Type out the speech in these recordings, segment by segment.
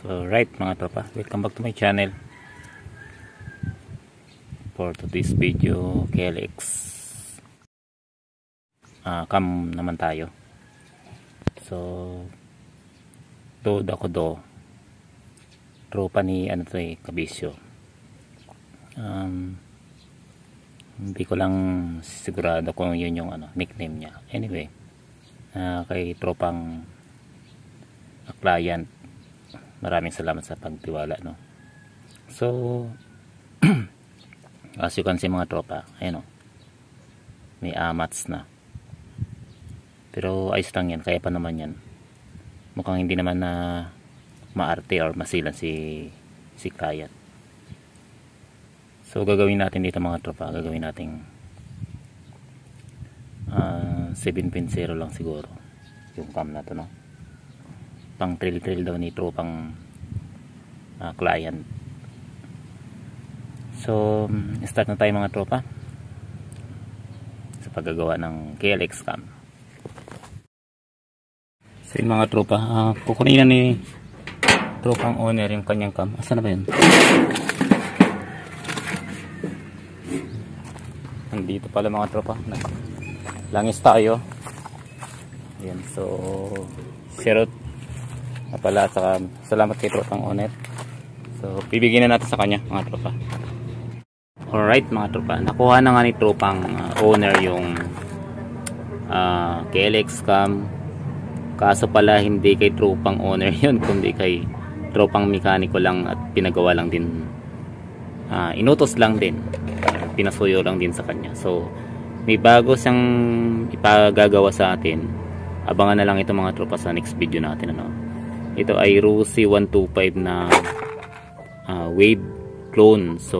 So right mga tropa, welcome back to my channel. For today's video, KLX cam naman tayo. So tropa ni Kabisyo. Hindi ko lang sigurado kung yun yung nickname niya. Anyway, kay tropang client, maraming salamat sa pagtiwala, no. So as you can see mga tropa, ayun, may amats na, pero ayos lang yan, kaya pa naman yan. Mukhang hindi naman na maarte or masilan si client. So gagawin natin dito mga tropa, gagawin nating 7.0 lang siguro yung cam na to, no. Pang trail daw ni tropang client. So start na tayo mga tropa sa paggagawa ng KLX cam. So yun mga tropa, kukunin na ni tropang owner yung kanyang cam. Asa na ba yun? Nandito pala mga tropa, langis tayo. Ayan, so shoutout na pala, at saka salamat kay tropang owner. So bibigyan na natin sa kanya mga tropa. Alright mga tropa, nakuha na nga ni tropang owner yung KLX cam. Kaso pala hindi kay tropang owner yun, kundi kay tropang mekaniko lang, at pinagawa lang din, inutos lang din, pinasuyo lang din sa kanya. So may bago siyang ipagagawa sa atin. Abangan na lang ito mga tropa sa next video natin, Ito ay Rusi 125 na wave clone. So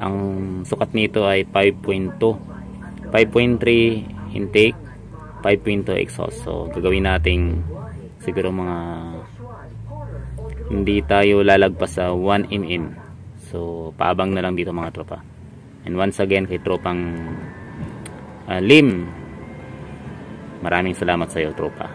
ang sukat nito ay 5.2, 5.3 intake, 5.2 exhaust. So gagawin nating siguro mga, hindi tayo lalagpas sa 1 mm. So paabang na lang dito mga tropa. And once again kay tropang Lim, maraming salamat sa iyo tropa.